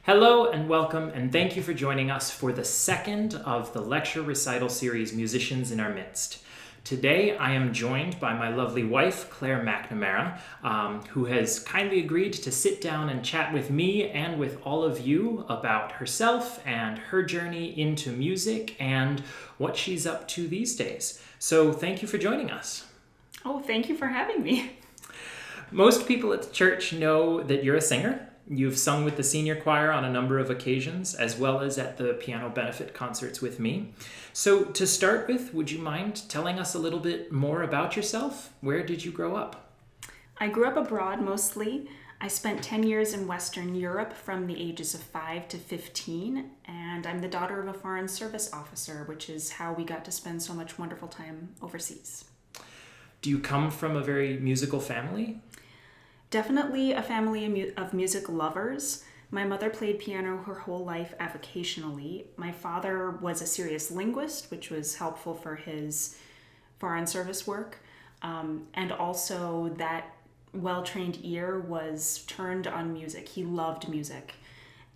Hello and welcome, and thank you for joining us for the second of the lecture recital series, Musicians in Our Midst. Today I am joined by my lovely wife, Clare McNamara, who has kindly agreed to sit down and chat with me and with all of you about herself and her journey into music and what she's up to these days. So thank you for joining us. Oh, thank you for having me. Most people at the church know that you're a singer. You've sung with the senior choir on a number of occasions, as well as at the piano benefit concerts with me. So to start with, would you mind telling us a little bit more about yourself? Where did you grow up? I grew up abroad mostly. I spent 10 years in Western Europe from the ages of 5 to 15, and I'm the daughter of a foreign service officer, which is how we got to spend so much wonderful time overseas. Do you come from a very musical family? Definitely a family of music lovers. My mother played piano her whole life avocationally. My father was a serious linguist, which was helpful for his foreign service work. And also that well-trained ear was turned on music. He loved music.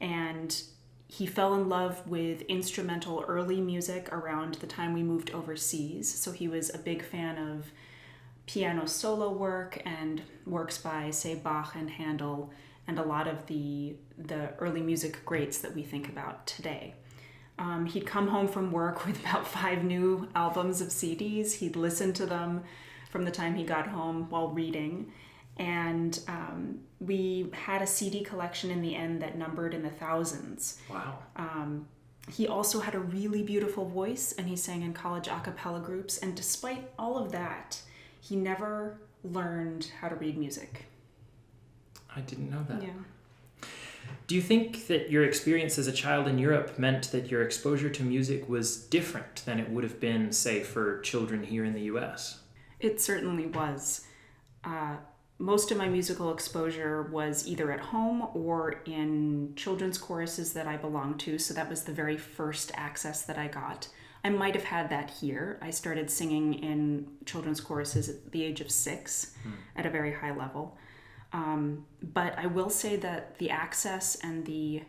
And he fell in love with instrumental early music around the time we moved overseas. So he was a big fan of piano solo work and works by, say, Bach and Handel, and a lot of the early music greats that we think about today. He'd come home from work with about 5 new albums of CDs. He'd listen to them from the time he got home while reading. And we had a CD collection in the end that numbered in the thousands. Wow. He also had a really beautiful voice, and he sang in college a cappella groups. And despite all of that, he never learned how to read music. I didn't know that. Yeah. Do you think that your experience as a child in Europe meant that your exposure to music was different than it would have been, say, for children here in the US? It certainly was. Most of my musical exposure was either at home or in children's choruses that I belonged to, so that was the very first access that I got. I might have had that here. I started singing in children's choruses at the age of 6 at a very high level. But I will say that the access and the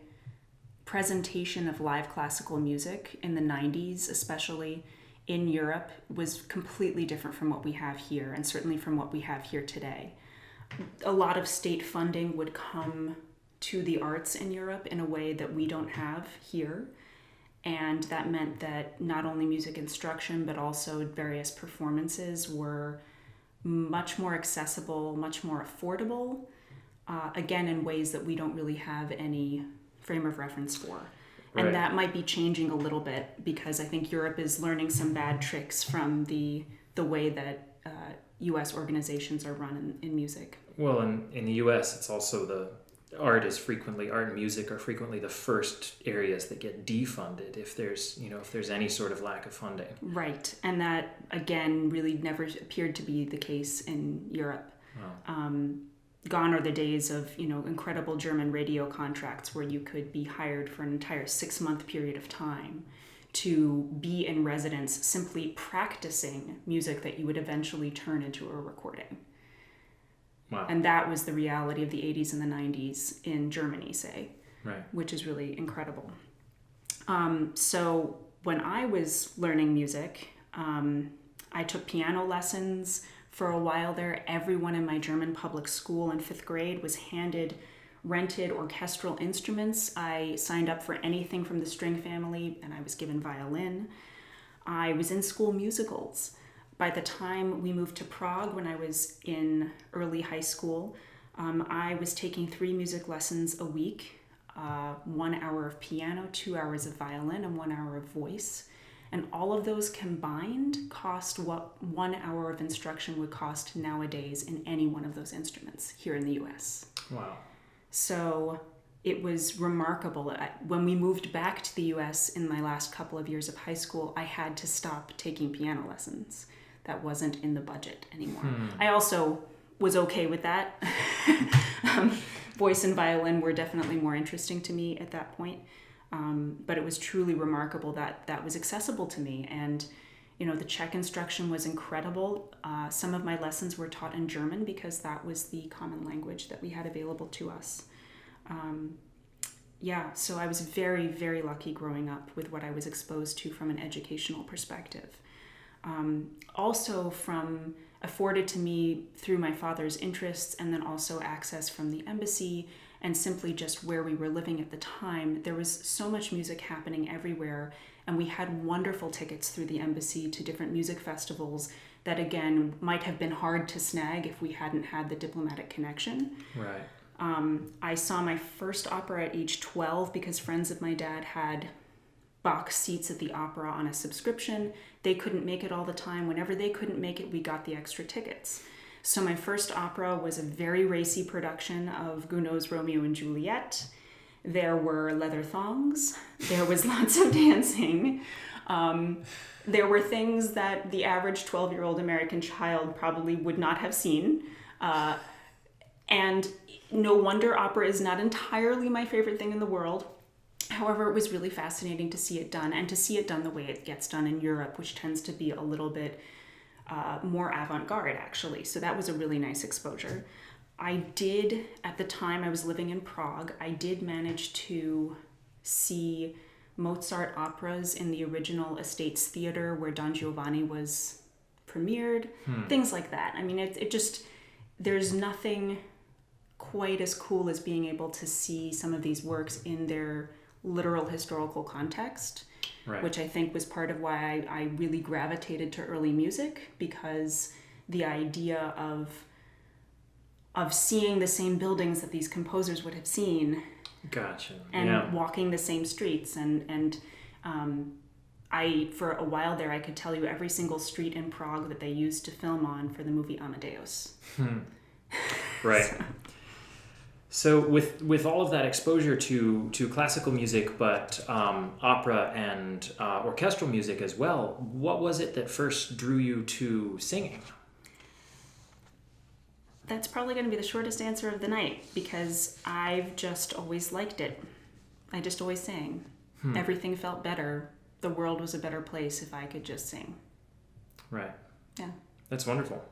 presentation of live classical music in the 90s, especially in Europe, was completely different from what we have here, and certainly from what we have here today. A lot of state funding would come to the arts in Europe in a way that we don't have here. And that meant that not only music instruction, but also various performances were much more accessible, much more affordable, again, in ways that we don't really have any frame of reference for. Right. And that might be changing a little bit because I think Europe is learning some bad tricks from the way that U.S. organizations are run in music. Well, in the U.S., it's also art and music are frequently the first areas that get defunded if there's any sort of lack of funding. Right, and that again really never appeared to be the case in Europe. Wow. Gone are the days of incredible German radio contracts where you could be hired for an entire 6-month period of time to be in residence simply practicing music that you would eventually turn into a recording. Wow. And that was the reality of the 80s and the 90s in Germany, say, right, which is really incredible. So when I was learning music, I took piano lessons for a while there. Everyone in my German public school in 5th grade was handed rented orchestral instruments. I signed up for anything from the string family, and I was given violin. I was in school musicals. By the time we moved to Prague, when I was in early high school, I was taking 3 music lessons a week, 1 hour of piano, 2 hours of violin, and 1 hour of voice. And all of those combined cost what 1 hour of instruction would cost nowadays in any one of those instruments here in the US. Wow. So it was remarkable. When we moved back to the US in my last couple of years of high school, I had to stop taking piano lessons. That wasn't in the budget anymore. I also was okay with that. Voice and violin were definitely more interesting to me at that point. But it was truly remarkable that was accessible to me. And, the Czech instruction was incredible. Some of my lessons were taught in German because that was the common language that we had available to us. Yeah, so I was very, very lucky growing up with what I was exposed to from an educational perspective. Also from afforded to me through my father's interests, and then also access from the embassy and simply just where we were living at the time. There was so much music happening everywhere, and we had wonderful tickets through the embassy to different music festivals that, again, might have been hard to snag if we hadn't had the diplomatic connection. Right. I saw my first opera at age 12 because friends of my dad had box seats at the opera on a subscription. They couldn't make it all the time. Whenever they couldn't make it, we got the extra tickets. So my first opera was a very racy production of Gounod's Romeo and Juliet. There were leather thongs. There was lots of dancing. There were things that the average 12-year-old American child probably would not have seen. And no wonder opera is not entirely my favorite thing in the world. However, it was really fascinating to see it done, and to see it done the way it gets done in Europe, which tends to be a little bit more avant-garde, actually. So that was a really nice exposure. I did, at the time I was living in Prague, I did manage to see Mozart operas in the original Estates Theater where Don Giovanni was premiered, things like that. I mean, it just, there's nothing quite as cool as being able to see some of these works in their literal historical context, Right. which I think was part of why I really gravitated to early music, because the idea of seeing the same buildings that these composers would have seen, Gotcha. and walking the same streets, and I, for a while there, I could tell you every single street in Prague that they used to film on for the movie Amadeus. Right. So with all of that exposure to classical music, but opera and orchestral music as well, what was it that first drew you to singing? That's probably going to be the shortest answer of the night, because I've just always liked it. I just always sang. Everything felt better. The world was a better place if I could just sing. Right. Yeah. That's wonderful.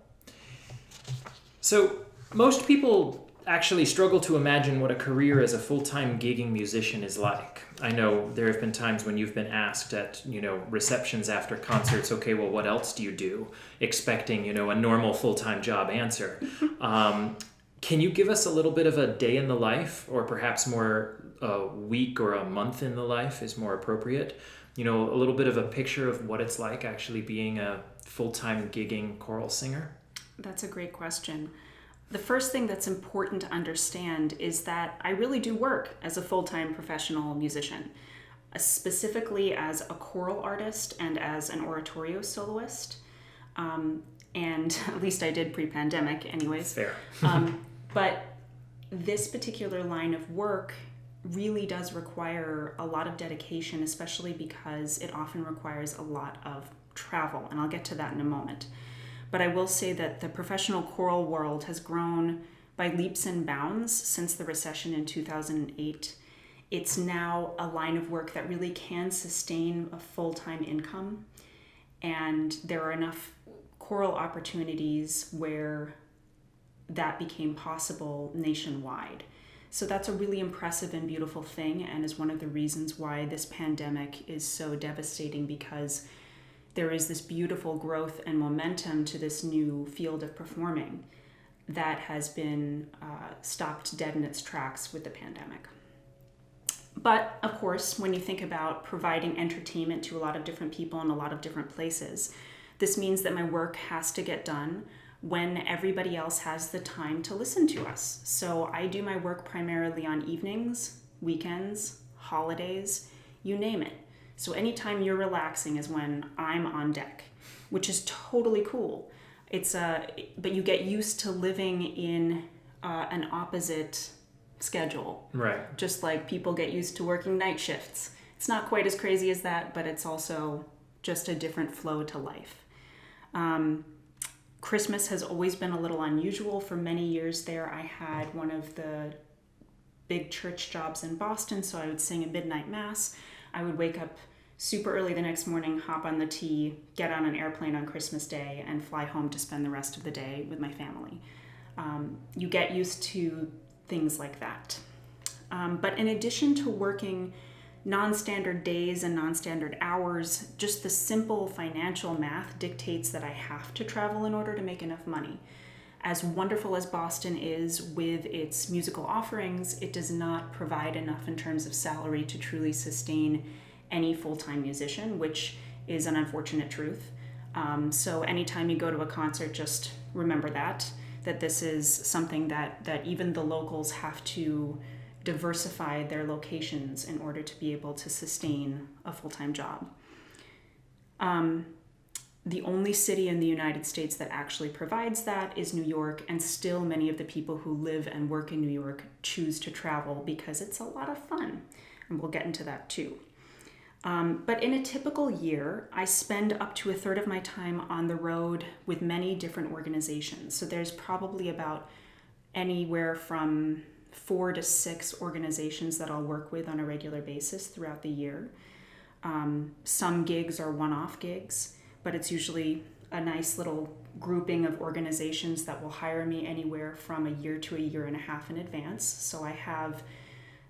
So most people actually struggle to imagine what a career as a full-time gigging musician is like. I know there have been times when you've been asked at, receptions after concerts, okay, well, what else do you do? Expecting, a normal full-time job answer. Can you give us a little bit of a day in the life, or perhaps more a week or a month in the life is more appropriate? A little bit of a picture of what it's like actually being a full-time gigging choral singer? That's a great question. The first thing that's important to understand is that I really do work as a full-time professional musician, specifically as a choral artist and as an oratorio soloist. And at least I did pre-pandemic anyways. Fair. But this particular line of work really does require a lot of dedication, especially because it often requires a lot of travel, and I'll get to that in a moment. But I will say that the professional choral world has grown by leaps and bounds since the recession in 2008. It's now a line of work that really can sustain a full-time income, and there are enough choral opportunities where that became possible nationwide. So that's a really impressive and beautiful thing, and is one of the reasons why this pandemic is so devastating, because there is this beautiful growth and momentum to this new field of performing that has been stopped dead in its tracks with the pandemic. But of course, when you think about providing entertainment to a lot of different people in a lot of different places, this means that my work has to get done when everybody else has the time to listen to us. So I do my work primarily on evenings, weekends, holidays, you name it. So anytime you're relaxing is when I'm on deck, which is totally cool. But you get used to living in an opposite schedule. Right. Just like people get used to working night shifts. It's not quite as crazy as that, but it's also just a different flow to life. Christmas has always been a little unusual. For many years there, I had one of the big church jobs in Boston, so I would sing a midnight mass. I would wake up super early the next morning, hop on the T, get on an airplane on Christmas Day, and fly home to spend the rest of the day with my family. You get used to things like that. But in addition to working non-standard days and non-standard hours, just the simple financial math dictates that I have to travel in order to make enough money. As wonderful as Boston is with its musical offerings, it does not provide enough in terms of salary to truly sustain any full-time musician, which is an unfortunate truth. So anytime you go to a concert, just remember that this is something that even the locals have to diversify their locations in order to be able to sustain a full-time job. The only city in the United States that actually provides that is New York, and still many of the people who live and work in New York choose to travel because it's a lot of fun, and we'll get into that too. But in a typical year, I spend up to a third of my time on the road with many different organizations. So there's probably about anywhere from 4 to 6 organizations that I'll work with on a regular basis throughout the year. Some gigs are one-off gigs, but it's usually a nice little grouping of organizations that will hire me anywhere from a year to a year and a half in advance. So I have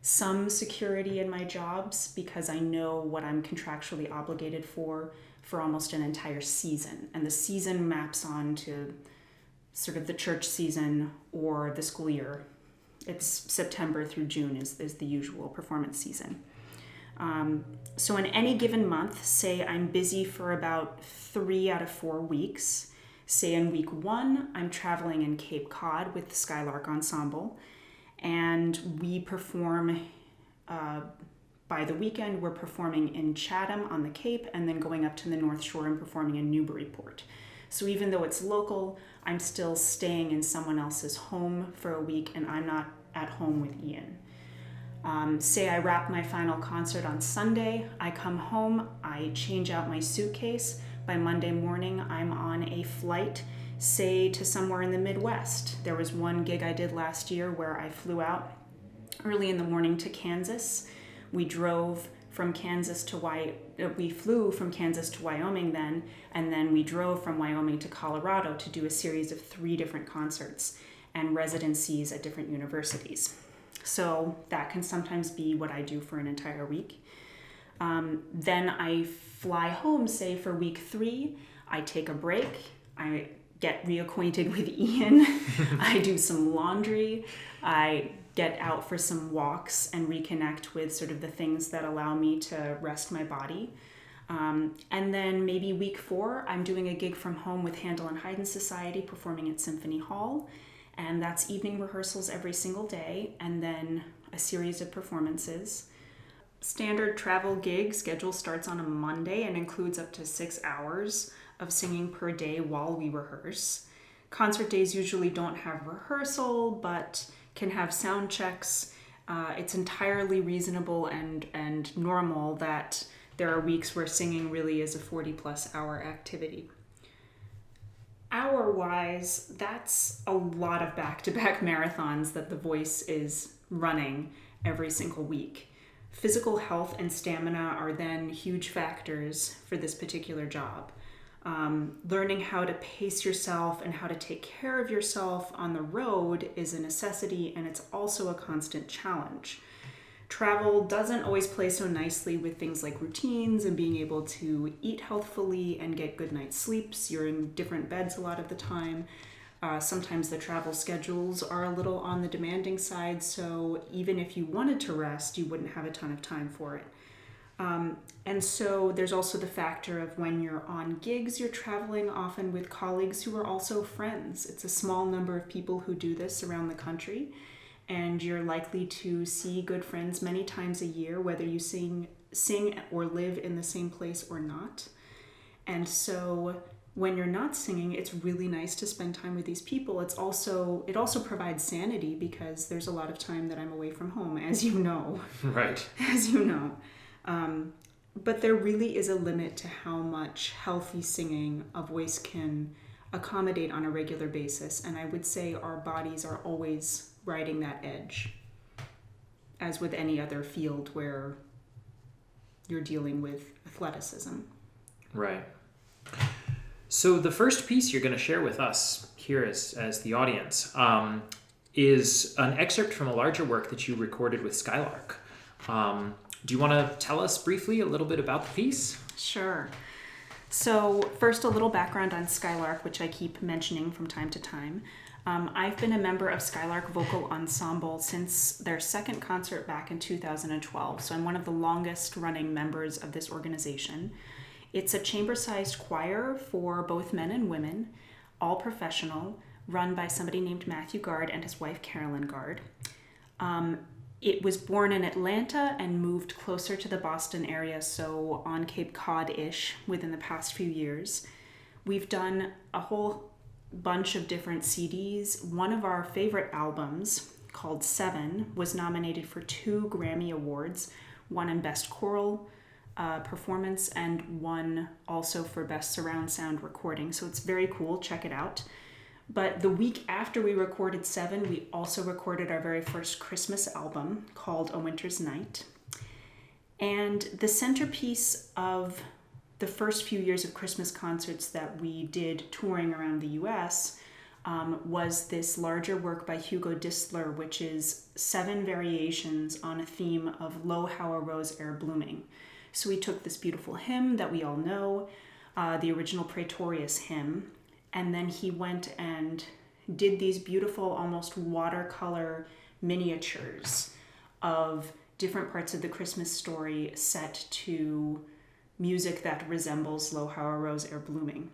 some security in my jobs because I know what I'm contractually obligated for almost an entire season. And the season maps on to sort of the church season or the school year. It's September through June is the usual performance season. So in any given month, say I'm busy for about 3 out of 4 weeks. Say in week 1, I'm traveling in Cape Cod with the Skylark Ensemble, and we perform, by the weekend, we're performing in Chatham on the Cape and then going up to the North Shore and performing in Newburyport. So even though it's local, I'm still staying in someone else's home for a week and I'm not at home with Ian. Say I wrap my final concert on Sunday, I come home, I change out my suitcase. By Monday morning, I'm on a flight, say to somewhere in the Midwest. There was one gig I did last year where I flew out early in the morning to Kansas. We drove from Kansas to we flew from Kansas to Wyoming then, and then we drove from Wyoming to Colorado to do a series of 3 different concerts and residencies at different universities. So that can sometimes be what I do for an entire week. Then I fly home, say for week 3, I take a break, I get reacquainted with Ian, I do some laundry, I get out for some walks and reconnect with sort of the things that allow me to rest my body. And then maybe week 4, I'm doing a gig from home with Handel and Haydn Society performing at Symphony Hall. And that's evening rehearsals every single day, and then a series of performances. Standard travel gig schedule starts on a Monday and includes up to 6 hours of singing per day while we rehearse. Concert days usually don't have rehearsal, but can have sound checks. It's entirely reasonable and normal that there are weeks where singing really is a 40-plus hour activity. Hour-wise, that's a lot of back-to-back marathons that the voice is running every single week. Physical health and stamina are then huge factors for this particular job. Learning how to pace yourself and how to take care of yourself on the road is a necessity, and it's also a constant challenge. Travel doesn't always play so nicely with things like routines and being able to eat healthfully and get good night's sleeps. You're in different beds a lot of the time. Sometimes the travel schedules are a little on the demanding side, so even if you wanted to rest, you wouldn't have a ton of time for it. And so there's also the factor of when you're on gigs, you're traveling often with colleagues who are also friends. It's a small number of people who do this around the country, and you're likely to see good friends many times a year, whether you sing or live in the same place or not. And so when you're not singing, it's really nice to spend time with these people. It also provides sanity because there's a lot of time that I'm away from home, as you know. Right. As you know. But there really is a limit to how much healthy singing a voice can accommodate on a regular basis. And I would say our bodies are always riding that edge, as with any other field where you're dealing with athleticism. Right. So the first piece you're going to share with us here as the audience is an excerpt from a larger work that you recorded with Skylark. Do you want to tell us briefly a little bit about the piece? Sure. So first, a little background on Skylark, which I keep mentioning from time to time. I've been a member of Skylark Vocal Ensemble since their second concert back in 2012, so I'm one of the longest running members of this organization. It's a chamber-sized choir for both men and women, all professional, run by somebody named Matthew Gard and his wife Carolyn Gard. It was born in Atlanta and moved closer to the Boston area, so on Cape Cod-ish, within the past few years. We've done a whole bunch of different CDs. One of our favorite albums, called Seven, was nominated for 2 Grammy Awards, one in Best Choral Performance and one also for Best Surround Sound Recording. So it's very cool. Check it out. But the week after we recorded Seven, we also recorded our very first Christmas album called A Winter's Night. And the centerpiece of the first few years of Christmas concerts that we did touring around the US was this larger work by Hugo Distler, which is 7 variations on a theme of Lo how a rose ere blooming. So we took this beautiful hymn that we all know, the original Praetorius hymn, and then he went and did these beautiful, almost watercolor miniatures of different parts of the Christmas story set to music that resembles Lo how a rose ere blooming.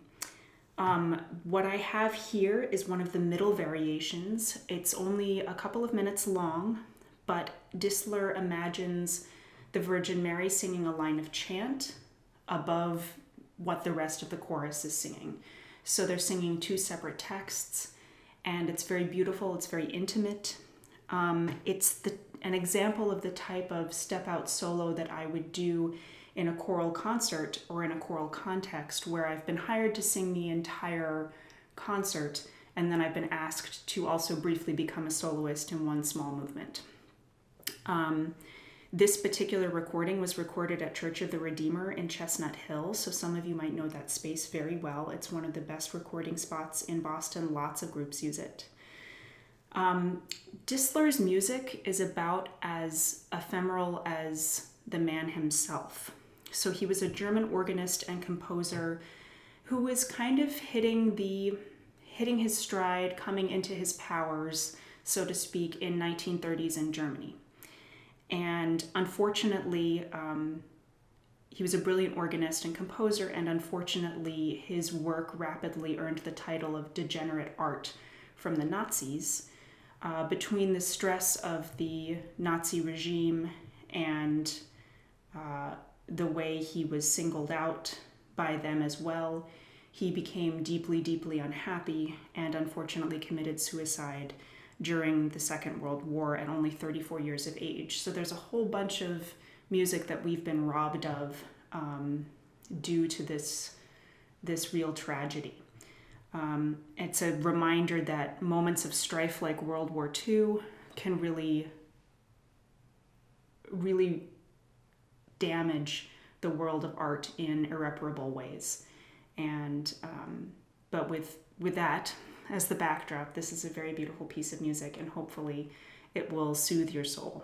What I have here is one of the middle variations. It's only a couple of minutes long, but Distler imagines the Virgin Mary singing a line of chant above what the rest of the chorus is singing. So they're singing 2 separate texts, and it's very beautiful, it's very intimate. It's an example of the type of step-out solo that I would do in a choral concert or in a choral context, where I've been hired to sing the entire concert, and then I've been asked to also briefly become a soloist in one small movement. This particular recording was recorded at Church of the Redeemer in Chestnut Hill, so some of you might know that space very well. It's one of the best recording spots in Boston. Lots of groups use it. Distler's music is about as ephemeral as the man himself. So he was a German organist and composer who was kind of hitting his stride, coming into his powers, so to speak, in 1930s in Germany. And unfortunately, he was a brilliant organist and composer, and unfortunately, his work rapidly earned the title of degenerate art from the Nazis. Between the stress of the Nazi regime and the way he was singled out by them as well, he became deeply, deeply unhappy and unfortunately committed suicide during the Second World War at only 34 years of age. So there's a whole bunch of music that we've been robbed of due to this real tragedy. It's a reminder that moments of strife like World War II can really, really damage the world of art in irreparable ways. And but with that as the backdrop, this is a very beautiful piece of music, and hopefully it will soothe your soul.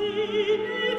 Die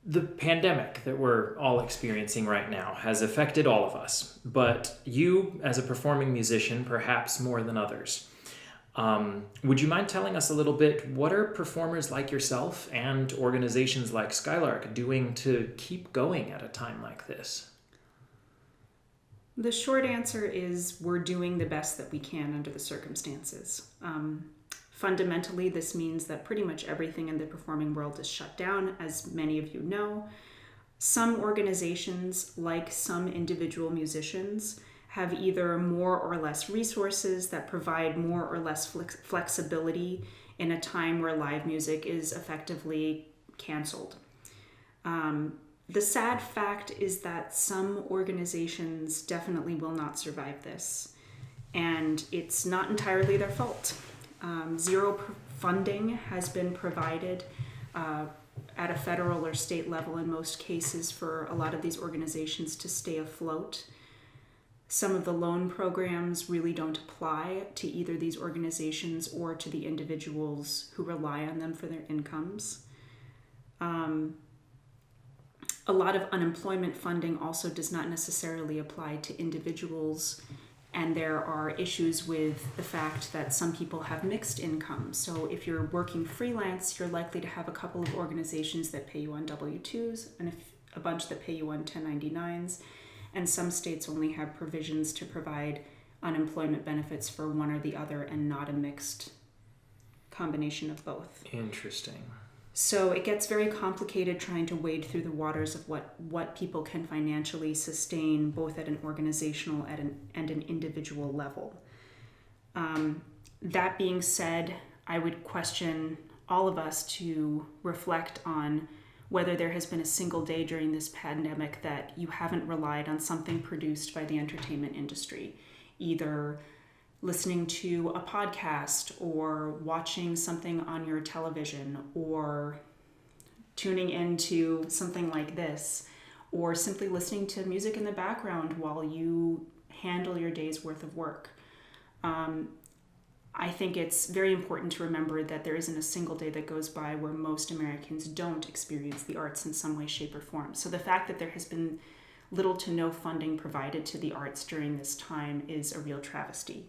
The pandemic that we're all experiencing right now has affected all of us, but you, as a performing musician, perhaps more than others. Would you mind telling us a little bit, what are performers like yourself and organizations like Skylark doing to keep going at a time like this? The short answer is we're doing the best that we can under the circumstances. Fundamentally, this means that pretty much everything in the performing world is shut down, as many of you know. Some organizations, like some individual musicians, have either more or less resources that provide more or less flexibility in a time where live music is effectively canceled. The sad fact is that some organizations definitely will not survive this, and it's not entirely their fault. Zero funding has been provided at a federal or state level in most cases for a lot of these organizations to stay afloat. Some of the loan programs really don't apply to either these organizations or to the individuals who rely on them for their incomes. A lot of unemployment funding also does not necessarily apply to individuals, and there are issues with the fact that some people have mixed incomes. So if you're working freelance, you're likely to have a couple of organizations that pay you on W-2s and a bunch that pay you on 1099s. And some states only have provisions to provide unemployment benefits for one or the other and not a mixed combination of both. Interesting. So it gets very complicated trying to wade through the waters of what people can financially sustain, both at an organizational and an individual level. That being said, I would question all of us to reflect on whether there has been a single day during this pandemic that you haven't relied on something produced by the entertainment industry, either listening to a podcast or watching something on your television or tuning into something like this, or simply listening to music in the background while you handle your day's worth of work. I think it's very important to remember that there isn't a single day that goes by where most Americans don't experience the arts in some way, shape, or form. So the fact that there has been little to no funding provided to the arts during this time is a real travesty.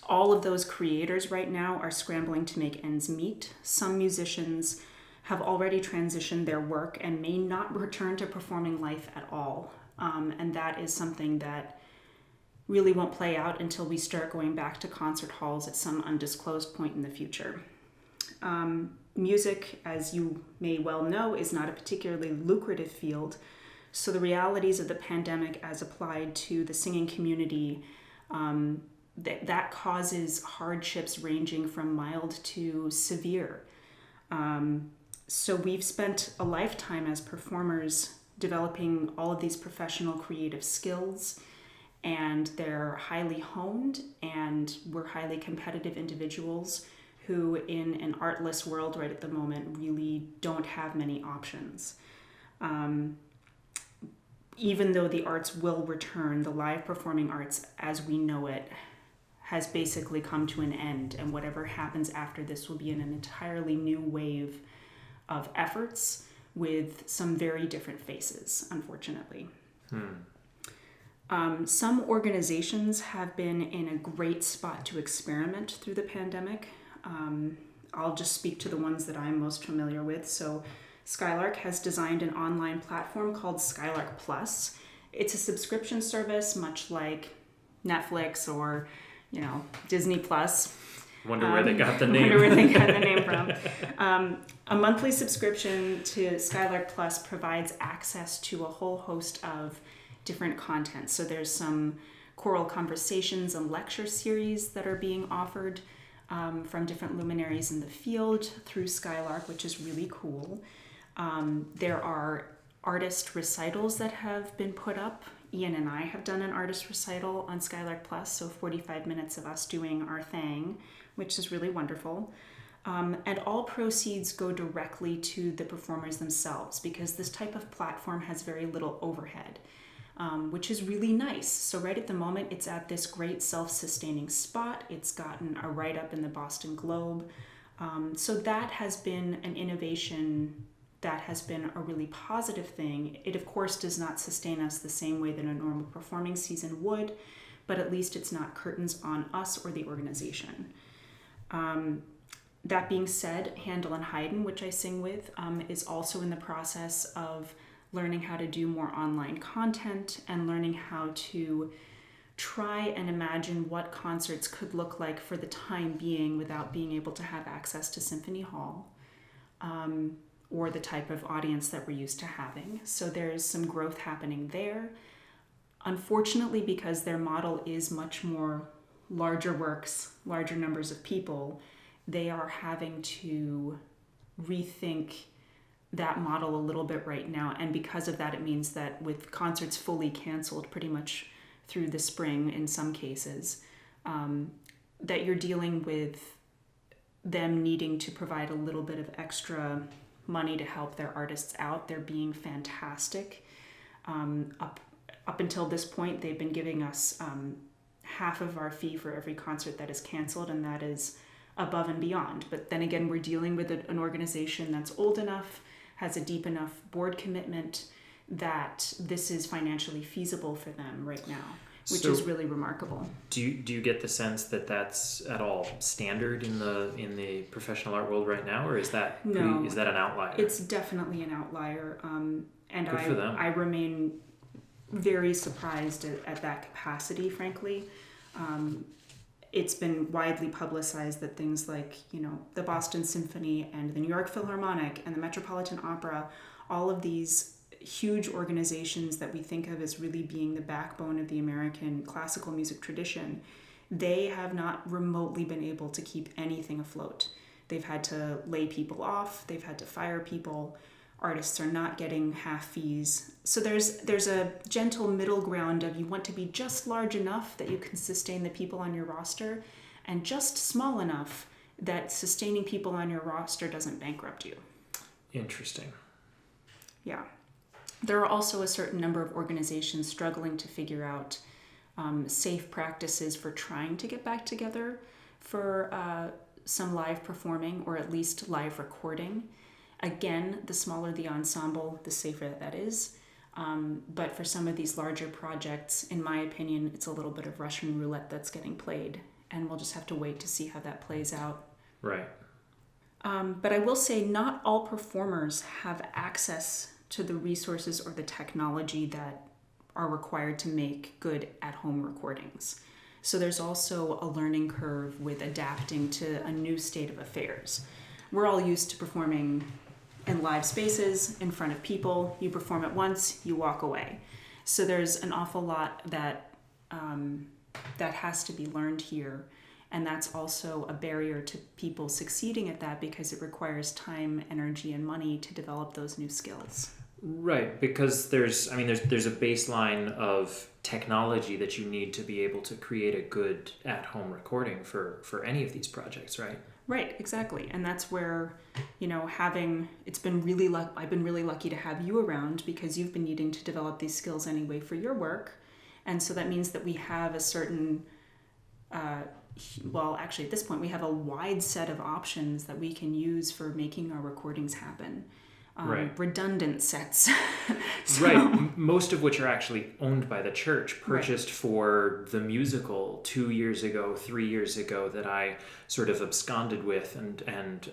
All of those creators right now are scrambling to make ends meet. Some musicians have already transitioned their work and may not return to performing life at all. And that is something that really won't play out until we start going back to concert halls at some undisclosed point in the future. Music, as you may well know, is not a particularly lucrative field. So the realities of the pandemic as applied to the singing community, that causes hardships ranging from mild to severe. So we've spent a lifetime as performers developing all of these professional creative skills, and they're highly honed, and we're highly competitive individuals who in an artless world right at the moment really don't have many options. Even though the arts will return, the live performing arts as we know it has basically come to an end, and whatever happens after this will be in an entirely new wave of efforts with some very different faces, unfortunately. Some organizations have been in a great spot to experiment through the pandemic. I'll just speak to the ones that I'm most familiar with. So Skylark has designed an online platform called Skylark Plus. It's a subscription service, much like Netflix or, Disney Plus. Wonder where they got the name. Wonder where they got the name from. A monthly subscription to Skylark Plus provides access to a whole host of different content. So there's some choral conversations and lecture series that are being offered from different luminaries in the field through Skylark, which is really cool. There are artist recitals that have been put up. Ian and I have done an artist recital on Skylark Plus, so 45 minutes of us doing our thing, which is really wonderful. And all proceeds go directly to the performers themselves, because this type of platform has very little overhead, which is really nice. So right at the moment, it's at this great self-sustaining spot. It's gotten a write-up in the Boston Globe. So that has been an innovation that has been a really positive thing. It, of course, does not sustain us the same way that a normal performing season would, but at least it's not curtains on us or the organization. That being said, Handel and Haydn, which I sing with, is also in the process of learning how to do more online content and learning how to try and imagine what concerts could look like for the time being without being able to have access to Symphony Hall or the type of audience that we're used to having. So there's some growth happening there. Unfortunately, because their model is much more larger works, larger numbers of people, they are having to rethink that model a little bit right now. And because of that, it means that with concerts fully canceled pretty much through the spring in some cases, that you're dealing with them needing to provide a little bit of extra money to help their artists out. They're being fantastic. Up until this point, they've been giving us half of our fee for every concert that is canceled, and that is above and beyond. But then again, we're dealing with an organization that's old enough, has a deep enough board commitment that this is financially feasible for them right now, which is really remarkable. Do you get the sense that that's at all standard in the professional art world right now, or is that is that an outlier? It's definitely an outlier, and Good for them. I remain very surprised at that capacity, frankly. It's been widely publicized that things like, the Boston Symphony and the New York Philharmonic and the Metropolitan Opera, all of these huge organizations that we think of as really being the backbone of the American classical music tradition, they have not remotely been able to keep anything afloat. They've had to lay people off, they've had to fire people, artists are not getting half fees. So there's a gentle middle ground of you want to be just large enough that you can sustain the people on your roster and just small enough that sustaining people on your roster doesn't bankrupt you. Interesting. Yeah. There are also a certain number of organizations struggling to figure out safe practices for trying to get back together for some live performing or at least live recording. Again, the smaller the ensemble, the safer that is. But for some of these larger projects, in my opinion, it's a little bit of Russian roulette that's getting played. And we'll just have to wait to see how that plays out. Right. But I will say not all performers have access to the resources or the technology that are required to make good at-home recordings. So there's also a learning curve with adapting to a new state of affairs. We're all used to performing in live spaces, in front of people. You perform it once, you walk away. So there's an awful lot that has to be learned here. And that's also a barrier to people succeeding at that because it requires time, energy, and money to develop those new skills. Right, because there's a baseline of technology that you need to be able to create a good at-home recording for any of these projects, right? Right, exactly. And that's where, I've been really lucky to have you around because you've been needing to develop these skills anyway for your work. And so that means that we have a certain, actually at this point, we have a wide set of options that we can use for making our recordings happen. Right. Redundant sets. Right. Most of which are actually owned by the church, purchased Right. for the musical 2 years ago, 3 years ago that I sort of absconded with and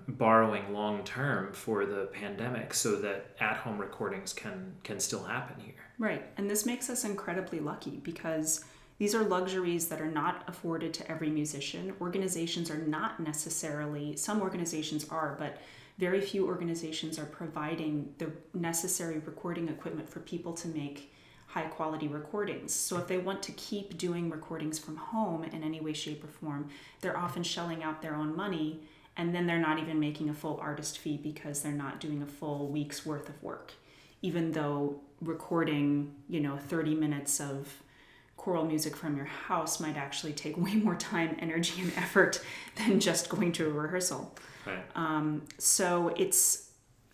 borrowing long term for the pandemic so that at-home recordings can still happen here. Right. And this makes us incredibly lucky because these are luxuries that are not afforded to every musician. Organizations are not necessarily, some organizations are, but very few organizations are providing the necessary recording equipment for people to make high quality recordings. So if they want to keep doing recordings from home in any way, shape, or form, they're often shelling out their own money, and then they're not even making a full artist fee because they're not doing a full week's worth of work. Even though recording, 30 minutes of choral music from your house might actually take way more time, energy, and effort than just going to a rehearsal. Right. So it's,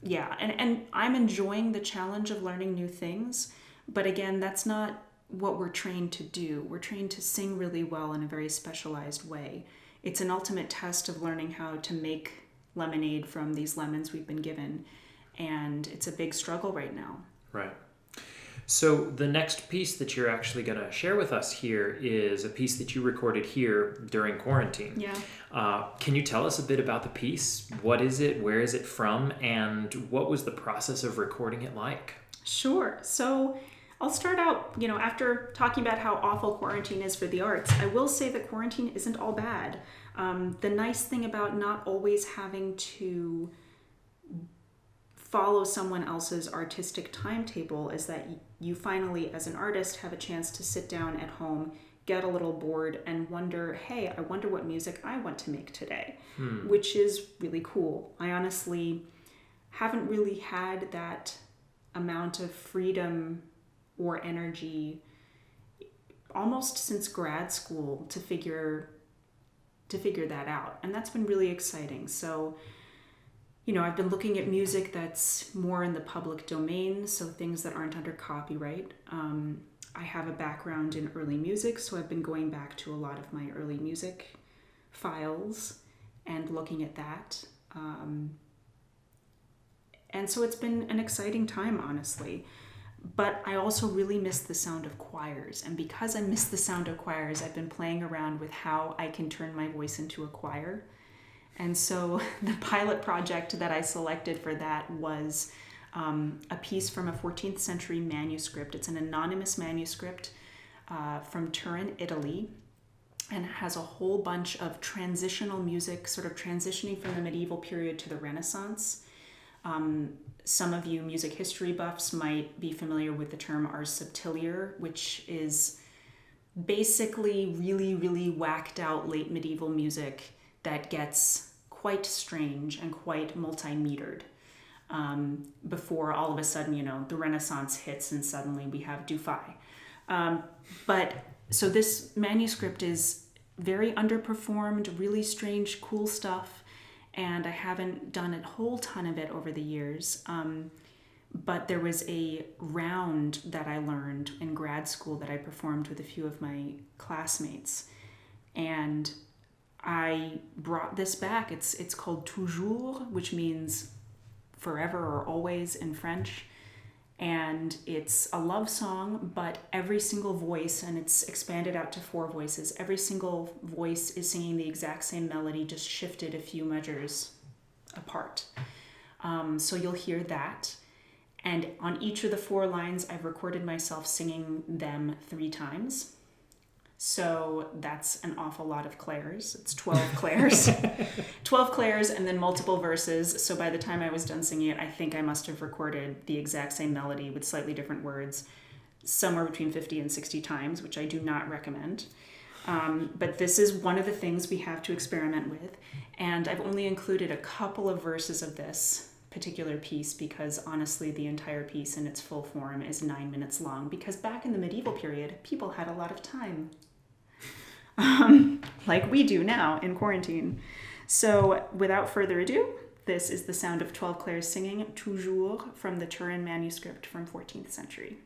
and I'm enjoying the challenge of learning new things, but again, that's not what we're trained to do. We're trained to sing really well in a very specialized way. It's an ultimate test of learning how to make lemonade from these lemons we've been given. and it's a big struggle right now. Right. So the next piece that you're actually going to share with us here is a piece that you recorded here during quarantine. Yeah. Can you tell us a bit about the piece? What is it? Where is it from? And what was the process of recording it like? Sure. So I'll start out, after talking about how awful quarantine is for the arts, I will say that quarantine isn't all bad. The nice thing about not always having to follow someone else's artistic timetable is that you finally, as an artist, have a chance to sit down at home, get a little bored, and wonder, hey, I wonder what music I want to make today, which is really cool. I honestly haven't really had that amount of freedom or energy almost since grad school to figure that out. And that's been really exciting. So, I've been looking at music that's more in the public domain, so things that aren't under copyright. I have a background in early music, so I've been going back to a lot of my early music files and looking at that. And so it's been an exciting time, honestly. But I also really miss the sound of choirs. And because I miss the sound of choirs, I've been playing around with how I can turn my voice into a choir. And so the pilot project that I selected for that was a piece from a 14th century manuscript. It's an anonymous manuscript from Turin, Italy, and it has a whole bunch of transitional music, sort of transitioning from the medieval period to the Renaissance. Some of you music history buffs might be familiar with the term ars subtilior, which is basically really, really whacked out late medieval music that gets quite strange and quite multi-metered before all of a sudden, the Renaissance hits and suddenly we have Dufay. But so this manuscript is very underperformed, really strange, cool stuff. And I haven't done a whole ton of it over the years. But there was a round that I learned in grad school that I performed with a few of my classmates. And I brought this back. It's called toujours, which means forever or always in French. And it's a love song, but every single voice, and it's expanded out to 4 voices, every single voice is singing the exact same melody, just shifted a few measures apart. So you'll hear that. And on each of the 4 lines, I've recorded myself singing them 3 times. So that's an awful lot of clairs. It's 12 clairs. 12 clairs and then multiple verses. So by the time I was done singing it, I think I must have recorded the exact same melody with slightly different words, somewhere between 50 and 60 times, which I do not recommend. But this is one of the things we have to experiment with. And I've only included a couple of verses of this particular piece because honestly, the entire piece in its full form is 9 minutes long because back in the medieval period, people had a lot of time. Like we do now in quarantine. So without further ado, this is the sound of 12 clairs singing toujours from the Turin manuscript from 14th century.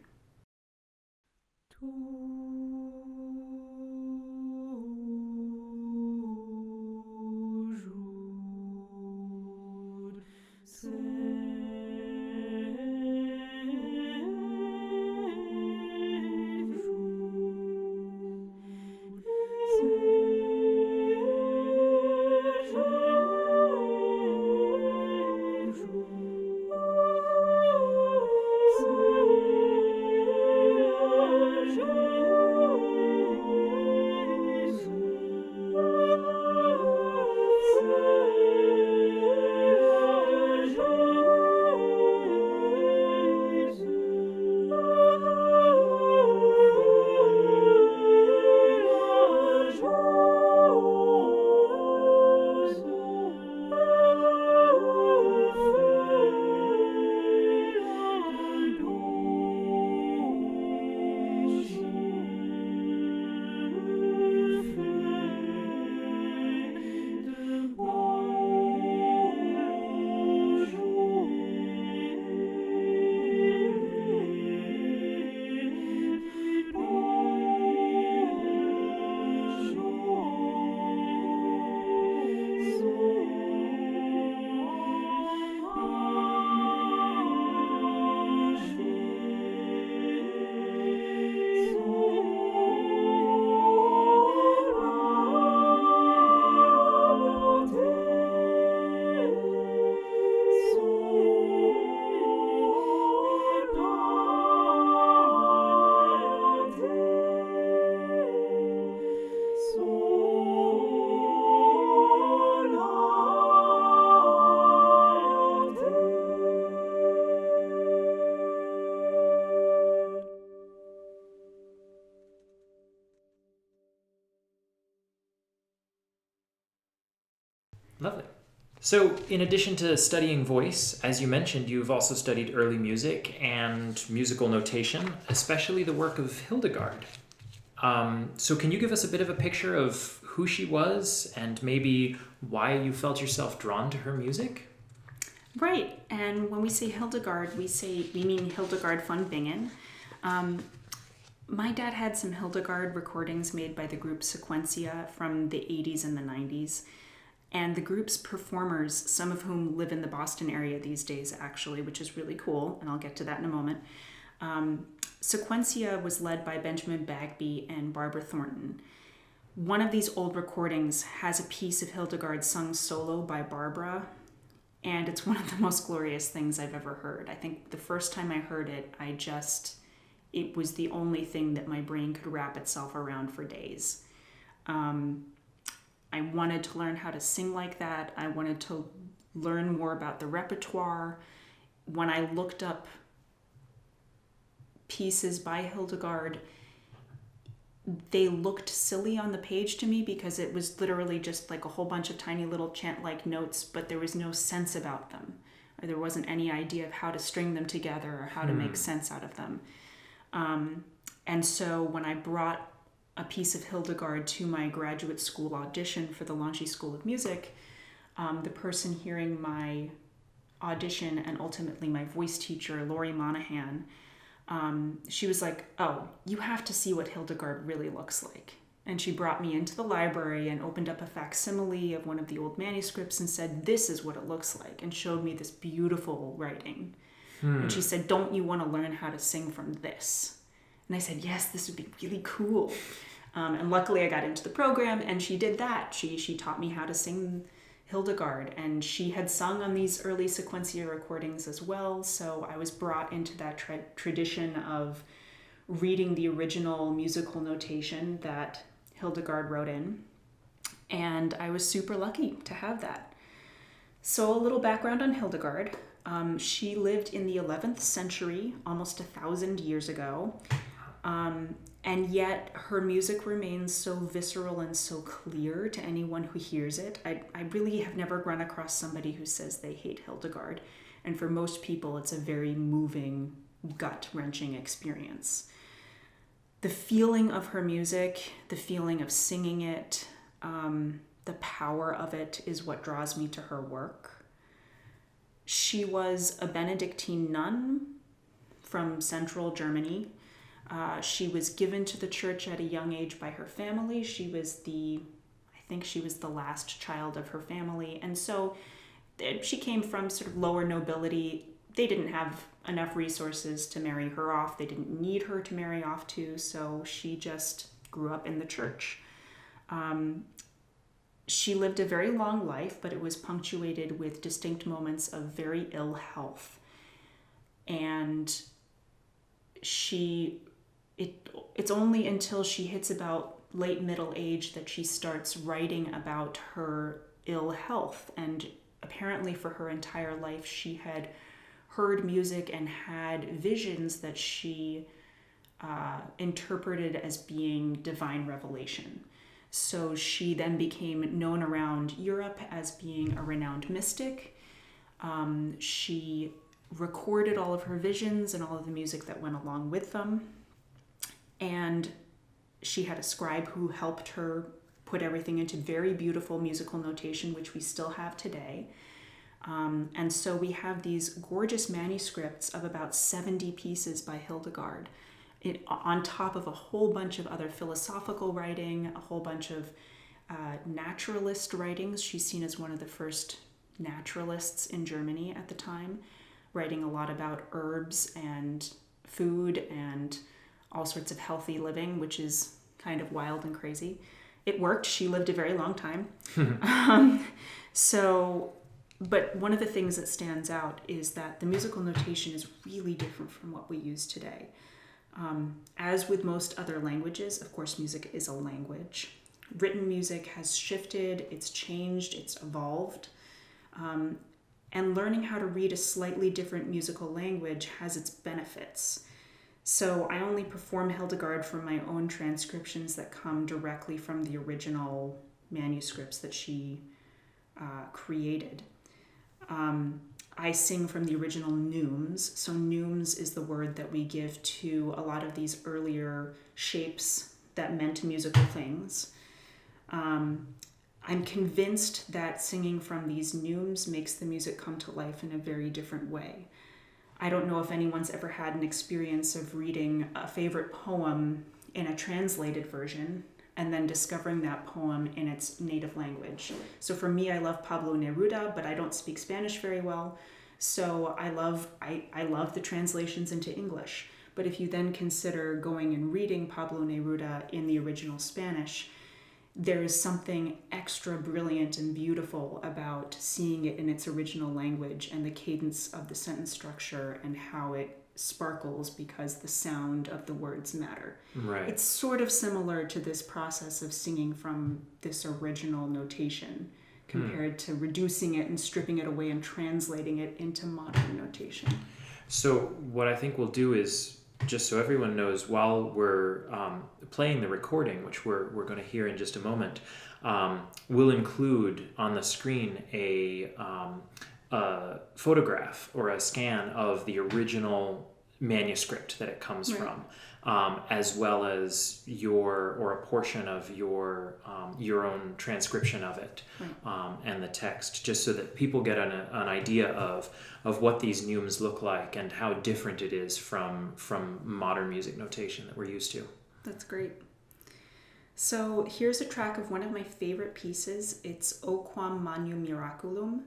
So, in addition to studying voice, as you mentioned, you've also studied early music and musical notation, especially the work of Hildegard. So, can you give us a bit of a picture of who she was and maybe why you felt yourself drawn to her music? Right. And when we say Hildegard, we mean Hildegard von Bingen. My dad had some Hildegard recordings made by the group Sequentia from the 80s and the 90s. And the group's performers, some of whom live in the Boston area these days, actually, which is really cool, and I'll get to that in a moment. Sequentia was led by Benjamin Bagby and Barbara Thornton. One of these old recordings has a piece of Hildegard sung solo by Barbara, and it's one of the most glorious things I've ever heard. I think the first time I heard it, it was the only thing that my brain could wrap itself around for days. I wanted to learn how to sing like that. I wanted to learn more about the repertoire. When I looked up pieces by Hildegard, they looked silly on the page to me because it was literally just like a whole bunch of tiny little chant-like notes, but there was no sense about them. Or there wasn't any idea of how to string them together or how to make sense out of them. And so when I brought a piece of Hildegard to my graduate school audition for the Launchy School of Music, the person hearing my audition and ultimately my voice teacher, Lori Monahan, she was like, "Oh, you have to see what Hildegard really looks like." And she brought me into the library and opened up a facsimile of one of the old manuscripts and said, "This is what it looks like," and showed me this beautiful writing. And she said, "Don't you want to learn how to sing from this?" And I said, "Yes, this would be really cool." And luckily I got into the program and she did that. She taught me how to sing Hildegard, and she had sung on these early Sequentia recordings as well. So I was brought into that tradition of reading the original musical notation that Hildegard wrote in. And I was super lucky to have that. So a little background on Hildegard. She lived in the 11th century, almost 1,000 years ago. And yet her music remains so visceral and so clear to anyone who hears it. I really have never run across somebody who says they hate Hildegard. And for most people, it's a very moving, gut-wrenching experience. The feeling of her music, the feeling of singing it, the power of it is what draws me to her work. She was a Benedictine nun from central Germany. She was given to the church at a young age by her family. I think she was the last child of her family. And so she came from sort of lower nobility. They didn't have enough resources to marry her off. They didn't need her to marry off to, so she just grew up in the church. She lived a very long life, but it was punctuated with distinct moments of very ill health. And it's only until she hits about late middle age that she starts writing about her ill health. And apparently for her entire life, she had heard music and had visions that she interpreted as being divine revelation. So she then became known around Europe as being a renowned mystic. She recorded all of her visions and all of the music that went along with them. And she had a scribe who helped her put everything into very beautiful musical notation, which we still have today. And so we have these gorgeous manuscripts of about 70 pieces by Hildegard, on top of a whole bunch of other philosophical writing, a whole bunch of naturalist writings. She's seen as one of the first naturalists in Germany at the time, writing a lot about herbs and food and all sorts of healthy living, which is kind of wild and crazy. It worked. She lived a very long time. But one of the things that stands out is that the musical notation is really different from what we use today. As with most other languages, of course, music is a language. Written music has shifted, it's changed, it's evolved. And learning how to read a slightly different musical language has its benefits. So I only perform Hildegard from my own transcriptions that come directly from the original manuscripts that she created. I sing from the original neumes. So neumes is the word that we give to a lot of these earlier shapes that meant musical things. I'm convinced that singing from these neumes makes the music come to life in a very different way. I don't know if anyone's ever had an experience of reading a favorite poem in a translated version and then discovering that poem in its native language. So for me, I love Pablo Neruda, but I don't speak Spanish very well. So I love the translations into English. But if you then consider going and reading Pablo Neruda in the original Spanish, there is something extra brilliant and beautiful about seeing it in its original language and the cadence of the sentence structure and how it sparkles because the sound of the words matter. Right. It's sort of similar to this process of singing from this original notation compared to reducing it and stripping it away and translating it into modern notation. So what I think we'll do is, just so everyone knows, while we're playing the recording, which we're going to hear in just a moment, we'll include on the screen a photograph or a scan of the original manuscript that it comes from, as well as a portion of your own transcription of it, and the text, just so that people get an idea of what these neumes look like and how different it is from modern music notation that we're used to. That's great. So here's a track of one of my favorite pieces. It's O Quam Magnum Miraculum.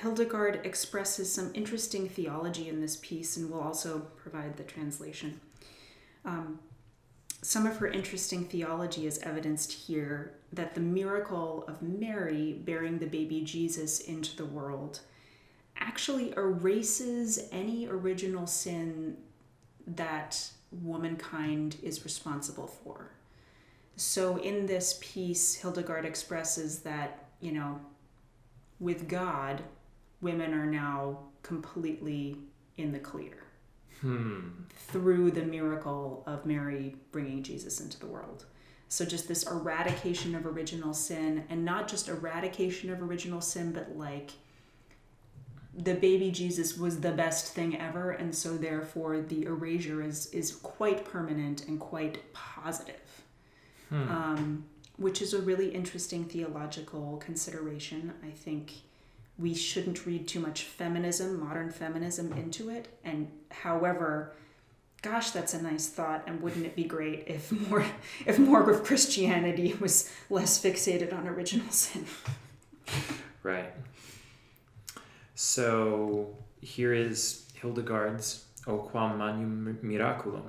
Hildegard expresses some interesting theology in this piece, and we'll also provide the translation. Some of her interesting theology is evidenced here, that the miracle of Mary bearing the baby Jesus into the world actually erases any original sin that womankind is responsible for. So in this piece, Hildegard expresses that, with God, women are now completely in the clear through the miracle of Mary bringing Jesus into the world. So just this eradication of original sin, and not just eradication of original sin, but like the baby Jesus was the best thing ever, and so therefore the erasure is quite permanent and quite positive. Which is a really interesting theological consideration. I think we shouldn't read too much feminism, modern feminism, into it. And however, gosh, that's a nice thought. And wouldn't it be great if more of Christianity was less fixated on original sin? Right. So here is Hildegard's O Quam Magnum Miraculum.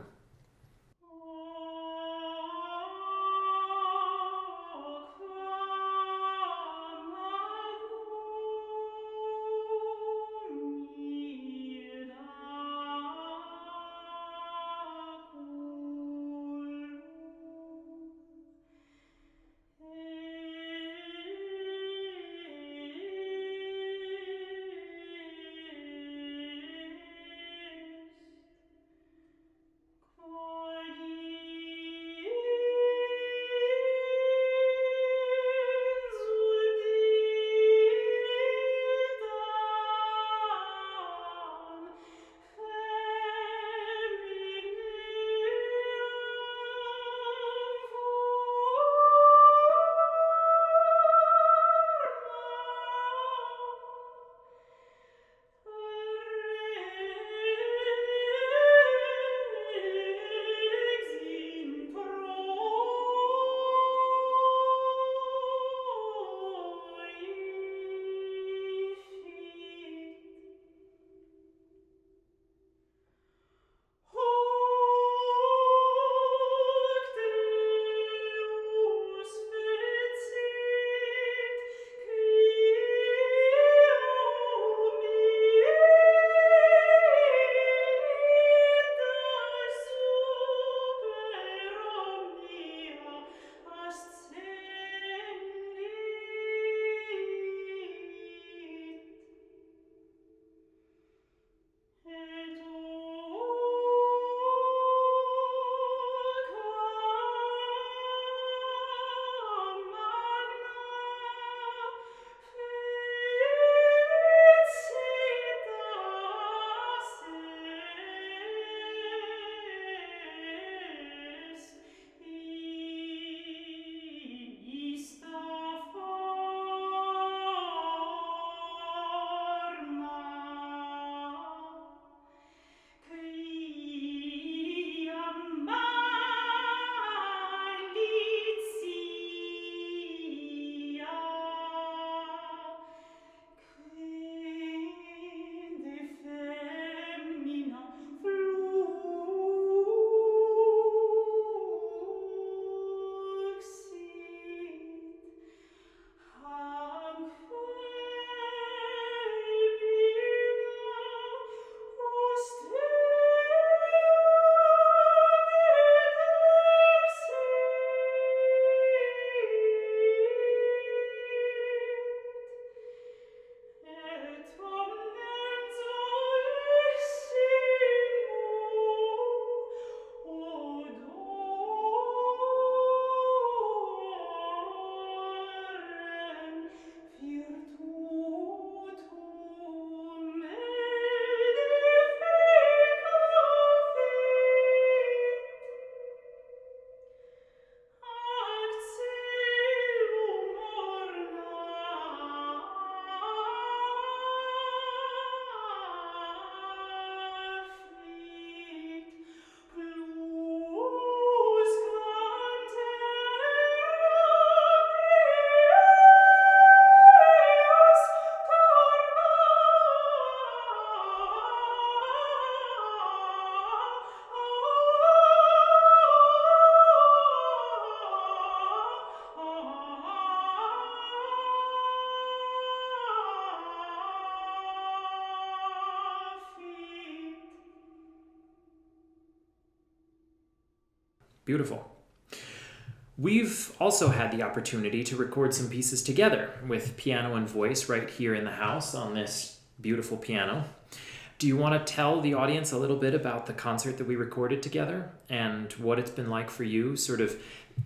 Beautiful. We've also had the opportunity to record some pieces together with piano and voice right here in the house on this beautiful piano. Do you want to tell the audience a little bit about the concert that we recorded together and what it's been like for you, sort of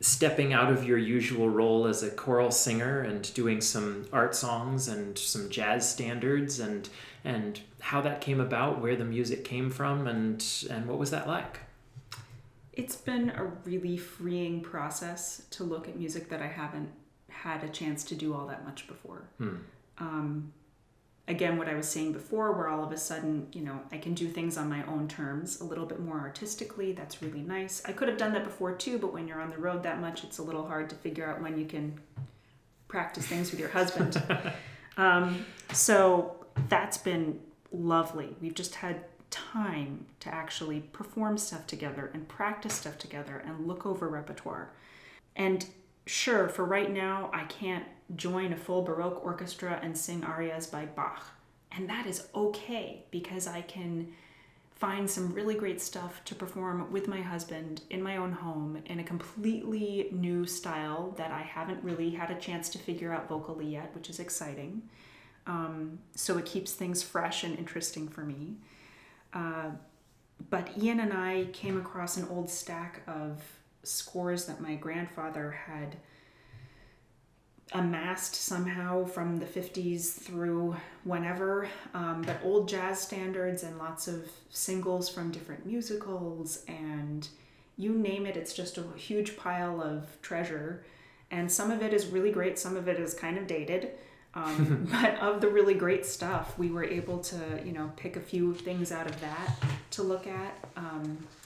stepping out of your usual role as a choral singer and doing some art songs and some jazz standards, and how that came about, where the music came from, and what was that like? It's been a really freeing process to look at music that I haven't had a chance to do all that much before. Again, what I was saying before, where all of a sudden, I can do things on my own terms a little bit more artistically. That's really nice. I could have done that before too, but when you're on the road that much, it's a little hard to figure out when you can practice things with your husband. So that's been lovely. We've just had time to actually perform stuff together and practice stuff together and look over repertoire. And sure, for right now, I can't join a full Baroque orchestra and sing arias by Bach. And that is okay, because I can find some really great stuff to perform with my husband in my own home in a completely new style that I haven't really had a chance to figure out vocally yet, which is exciting. So it keeps things fresh and interesting for me. But Ian and I came across an old stack of scores that my grandfather had amassed somehow from the 50s through whenever, but old jazz standards and lots of singles from different musicals, and you name it, it's just a huge pile of treasure. And some of it is really great, some of it is kind of dated. But of the really great stuff, we were able to, pick a few things out of that to look at.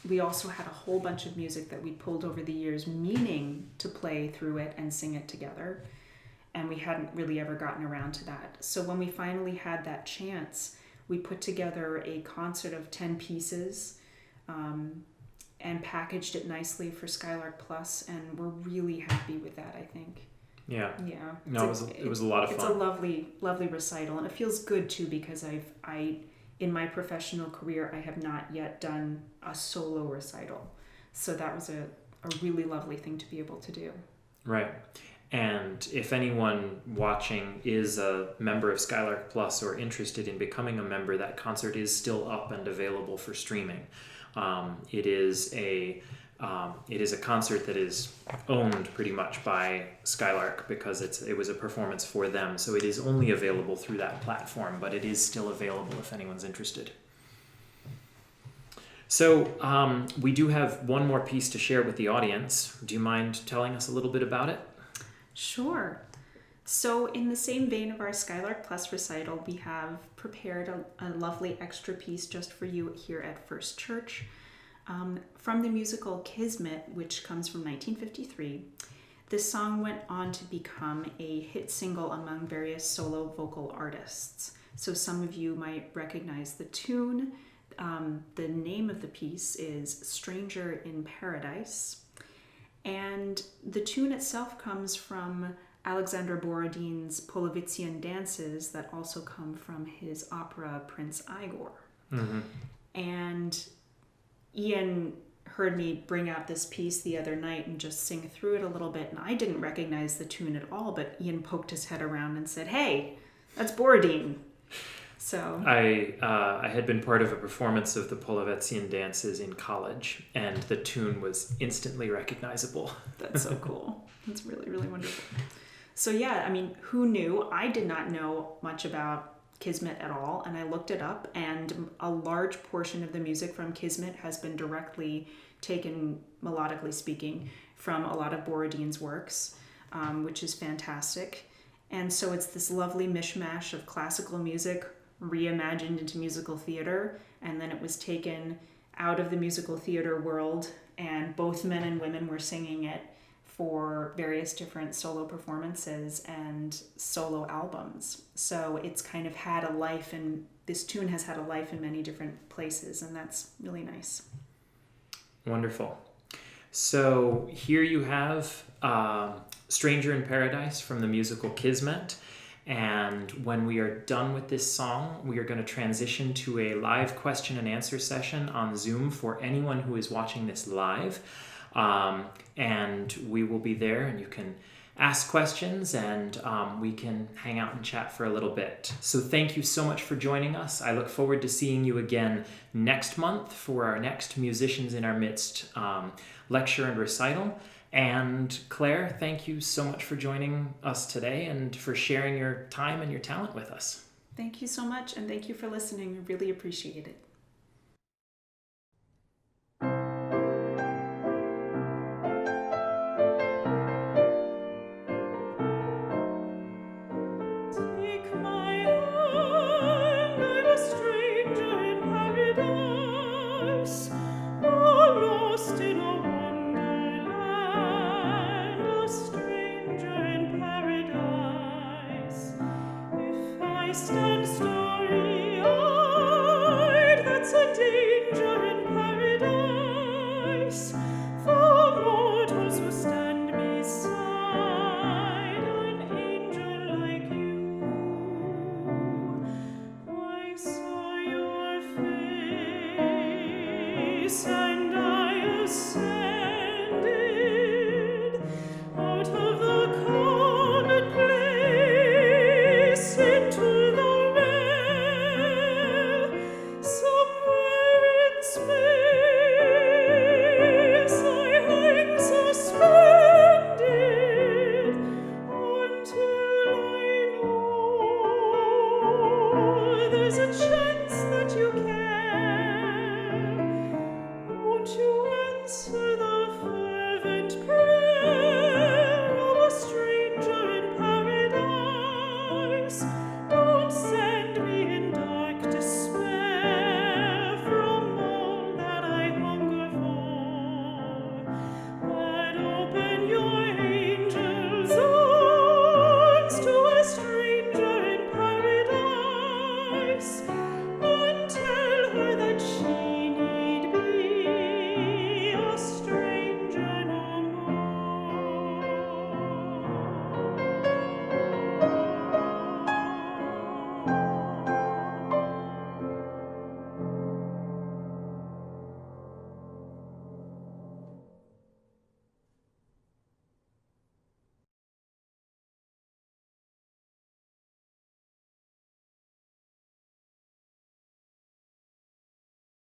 We also had a whole bunch of music that we pulled over the years, meaning to play through it and sing it together. And we hadn't really ever gotten around to that. So when we finally had that chance, we put together a concert of 10 pieces and packaged it nicely for Skylark Plus, and we're really happy with that, I think. Yeah. Yeah. No, it was a lot of fun. It's a lovely, lovely recital, and it feels good too, because I in my professional career, I have not yet done a solo recital. So that was a really lovely thing to be able to do. Right. And if anyone watching is a member of Skylark Plus or interested in becoming a member, that concert is still up and available for streaming. It is a concert that is owned pretty much by Skylark, because it was a performance for them. So it is only available through that platform, but it is still available if anyone's interested. So we do have one more piece to share with the audience. Do you mind telling us a little bit about it? Sure. So in the same vein of our Skylark Plus recital, we have prepared a lovely extra piece just for you here at First Church. From the musical Kismet, which comes from 1953, this song went on to become a hit single among various solo vocal artists. So some of you might recognize the tune. The name of the piece is Stranger in Paradise. And the tune itself comes from Alexander Borodin's Polovitzian dances that also come from his opera Prince Igor. Mm-hmm. And Ian heard me bring out this piece the other night and just sing through it a little bit, and I didn't recognize the tune at all, but Ian poked his head around and said, "Hey, that's Borodin." So I had been part of a performance of the Polovetzian dances in college, and the tune was instantly recognizable. That's so cool. That's really, really wonderful. So yeah, I mean, who knew? I did not know much about Kismet at all, and I looked it up, and a large portion of the music from Kismet has been directly taken, melodically speaking, from a lot of Borodin's works, which is fantastic. And so it's this lovely mishmash of classical music reimagined into musical theater, and then it was taken out of the musical theater world, and both men and women were singing it for various different solo performances and solo albums. So it's kind of had a life, and this tune has had a life in many different places, and that's really nice. Wonderful. So here you have Stranger in Paradise from the musical Kismet. And when we are done with this song, we are going to transition to a live question and answer session on Zoom for anyone who is watching this live. And we will be there, and you can ask questions, and we can hang out and chat for a little bit. So thank you so much for joining us. I look forward to seeing you again next month for our next Musicians in Our Midst lecture and recital. And Claire, thank you so much for joining us today and for sharing your time and your talent with us. Thank you so much, and thank you for listening. I really appreciate it. Take my hand, I'm a stranger in paradise, all lost in a wonderland, a stranger in paradise. If I stand starry-eyed, that's a danger in paradise, for mortals who stand beside an angel like you. I saw your face and I ascended out of the commonplace into the rare. Somewhere in space I hang suspended until I know there's a chance that you can